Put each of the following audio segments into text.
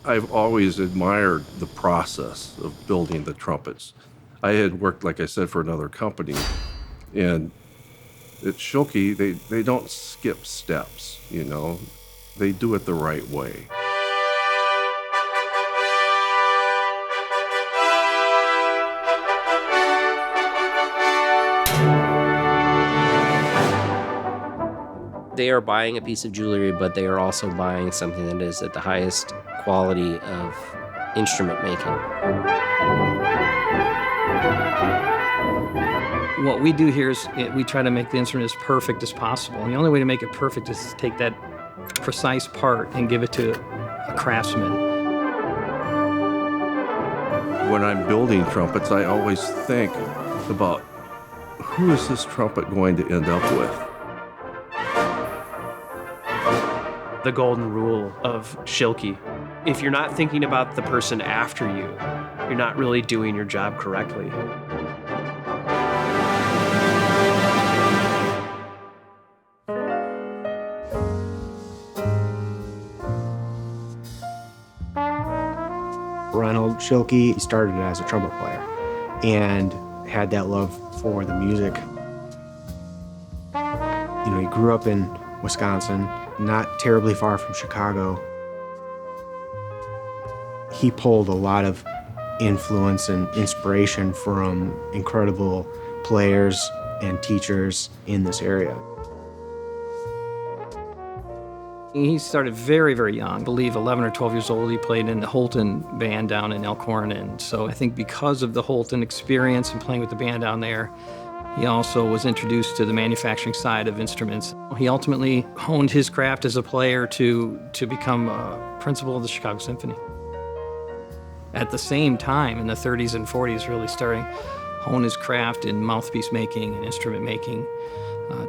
I've always admired the process of building the trumpets. I had worked, like I said, for another company, and at Schilke, they don't skip steps, you know. They do it the right way. They are buying a piece of jewelry, but they are also buying something that is at the highest quality of instrument making. What we do here is we try to make the instrument as perfect as possible. And the only way to make it perfect is to take that precise part and give it to a craftsman. When I'm building trumpets, I always think about who is this trumpet going to end up with? The golden rule of Schilke. If you're not thinking about the person after you, you're not really doing your job correctly. Reynold Schilke started as a trumpet player and had that love for the music. You know, he grew up in Wisconsin, not terribly far from Chicago. He pulled a lot of influence and inspiration from incredible players and teachers in this area. He started very, very young. I believe 11 or 12 years old, he played in the Holton band down in Elkhorn. And so I think because of the Holton experience and playing with the band down there, he also was introduced to the manufacturing side of instruments. He ultimately honed his craft as a player to become a principal of the Chicago Symphony. At the same time, in the 30s and 40s, really starting to hone his craft in mouthpiece making and instrument making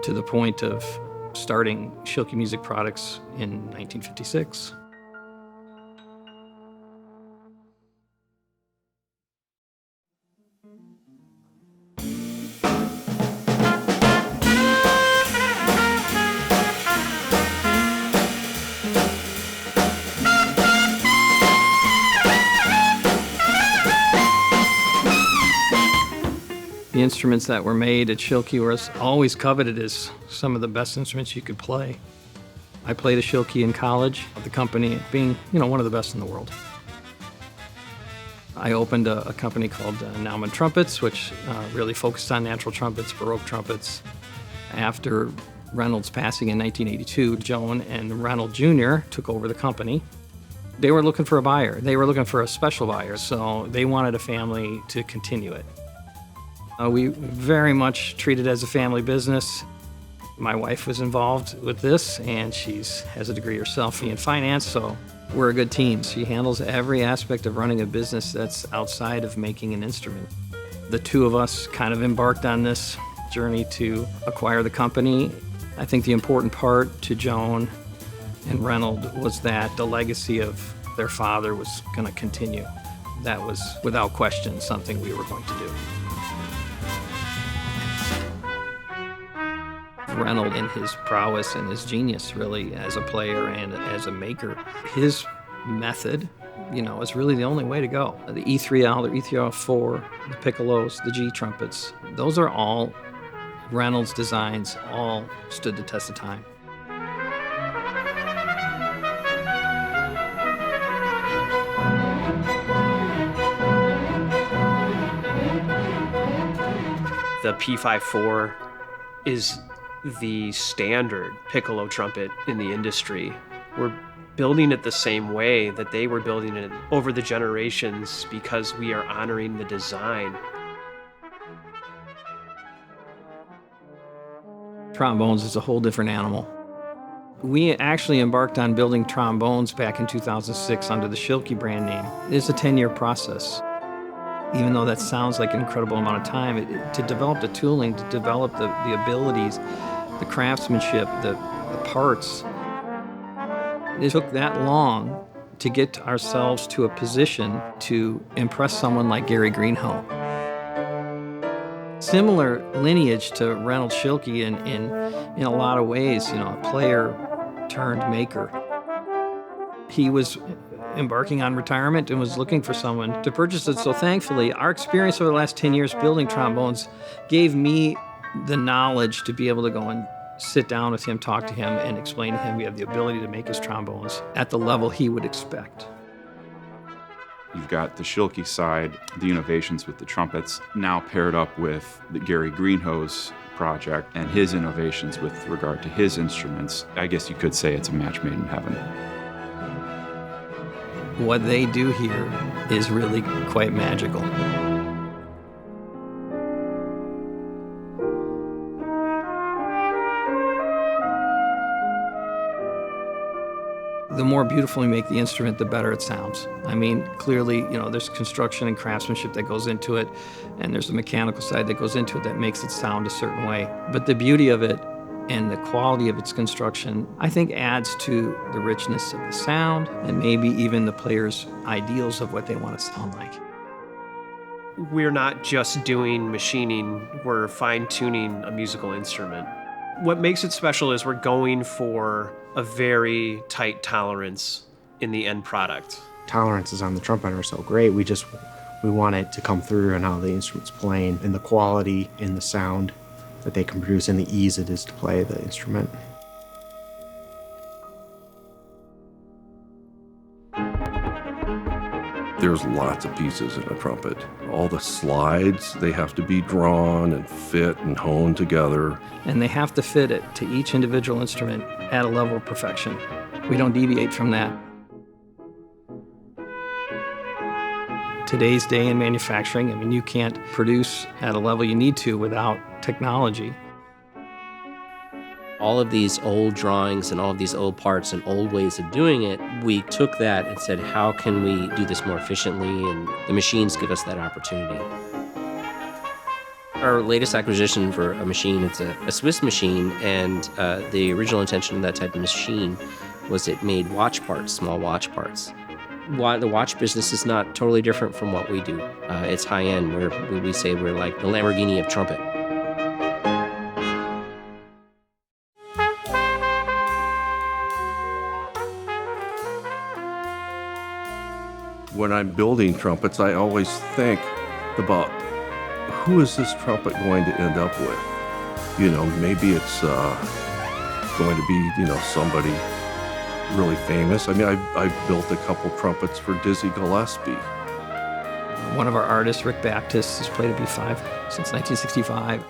to the point of starting Schilke Music Products in 1956. The instruments that were made at Schilke were always coveted as some of the best instruments you could play. I played a Schilke in college, the company being, one of the best in the world. I opened a company called Naumann Trumpets, which really focused on natural trumpets, Baroque trumpets. After Reynolds' passing in 1982, Joan and Reynold Jr. took over the company. They were looking for a buyer. They were looking for a special buyer, so they wanted a family to continue it. We very much treat it as a family business. My wife was involved with this, and she has a degree herself in finance, so we're a good team. She handles every aspect of running a business that's outside of making an instrument. The two of us kind of embarked on this journey to acquire the company. I think the important part to Joan and Reynold was that the legacy of their father was going to continue. That was, without question, something we were going to do. Reynold, in his prowess and his genius, really, as a player and as a maker, his method, is really the only way to go. The E3L, the E3L4, the piccolos, the G trumpets, those are all Reynolds' designs, all stood the test of time. The P54 is the standard piccolo trumpet in the industry. We're building it the same way that they were building it over the generations because we are honoring the design. Trombones is a whole different animal. We actually embarked on building trombones back in 2006 under the Schilke brand name. It's a 10-year process. Even though that sounds like an incredible amount of time, to develop the tooling, to develop the abilities, the craftsmanship, the parts, it took that long to get ourselves to a position to impress someone like Gary Greenhow. Similar lineage to Reynold Schilke in a lot of ways, a player turned maker. He was embarking on retirement and was looking for someone to purchase it. So thankfully, our experience over the last 10 years building trombones gave me the knowledge to be able to go and sit down with him, talk to him, and explain to him we have the ability to make his trombones at the level he would expect. You've got the Schilke side, the innovations with the trumpets, now paired up with the Gary Greenhoe's project and his innovations with regard to his instruments. I guess you could say it's a match made in heaven. What they do here is really quite magical. The more beautiful we make the instrument, the better it sounds. I mean, clearly, there's construction and craftsmanship that goes into it, and there's the mechanical side that goes into it that makes it sound a certain way. But the beauty of it and the quality of its construction, I think, adds to the richness of the sound and maybe even the player's ideals of what they want to sound like. We're not just doing machining, we're fine-tuning a musical instrument. What makes it special is we're going for a very tight tolerance in the end product. Tolerances on the trumpet are so great. We want it to come through in how the instrument's playing, and the quality in the sound that they can produce, and the ease it is to play the instrument. There's lots of pieces in a trumpet. All the slides, they have to be drawn and fit and honed together. And they have to fit it to each individual instrument at a level of perfection. We don't deviate from that. Today's day in manufacturing, I mean, you can't produce at a level you need to without technology. All of these old drawings and all of these old parts and old ways of doing it, we took that and said, how can we do this more efficiently? And the machines give us that opportunity. Our latest acquisition for a machine, it's a Swiss machine, and the original intention of that type of machine was it made watch parts, small watch parts. The watch business is not totally different from what we do. It's high-end. We say we're like the Lamborghini of trumpet. When I'm building trumpets, I always think about who is this trumpet going to end up with? Maybe it's going to be, somebody really famous. I mean, I've built a couple trumpets for Dizzy Gillespie. One of our artists, Rick Baptist, has played a B5 since 1965.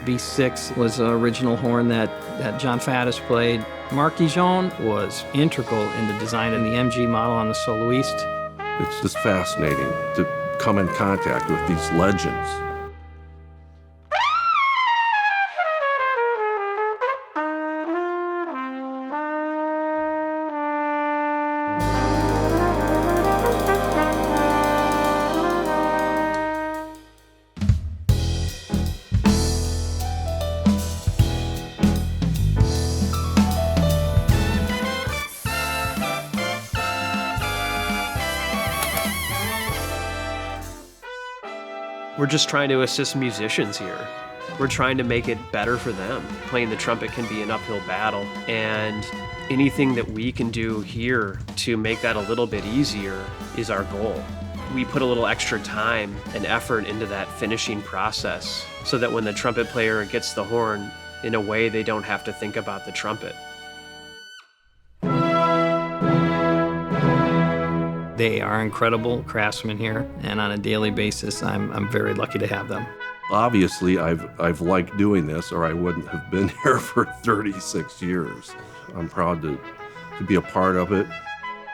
B6 was an original horn that John Faddis played. Marc Guijon was integral in the design of the MG model on the Soloiste. It's just fascinating to come in contact with these legends. We're just trying to assist musicians here. We're trying to make it better for them. Playing the trumpet can be an uphill battle, and anything that we can do here to make that a little bit easier is our goal. We put a little extra time and effort into that finishing process so that when the trumpet player gets the horn, in a way they don't have to think about the trumpet. They are incredible craftsmen here, and on a daily basis, I'm very lucky to have them. Obviously, I've liked doing this, or I wouldn't have been here for 36 years. I'm proud to be a part of it.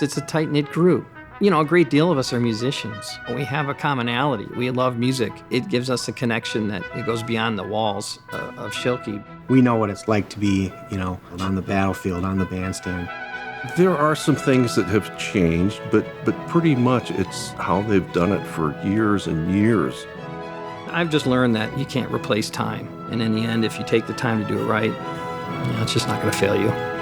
It's a tight-knit group. A great deal of us are musicians. We have a commonality. We love music. It gives us a connection that it goes beyond the walls of Schilke. We know what it's like to be, on the battlefield, on the bandstand. There are some things that have changed, but pretty much it's how they've done it for years and years. I've just learned that you can't replace time. And in the end, if you take the time to do it right, it's just not going to fail you.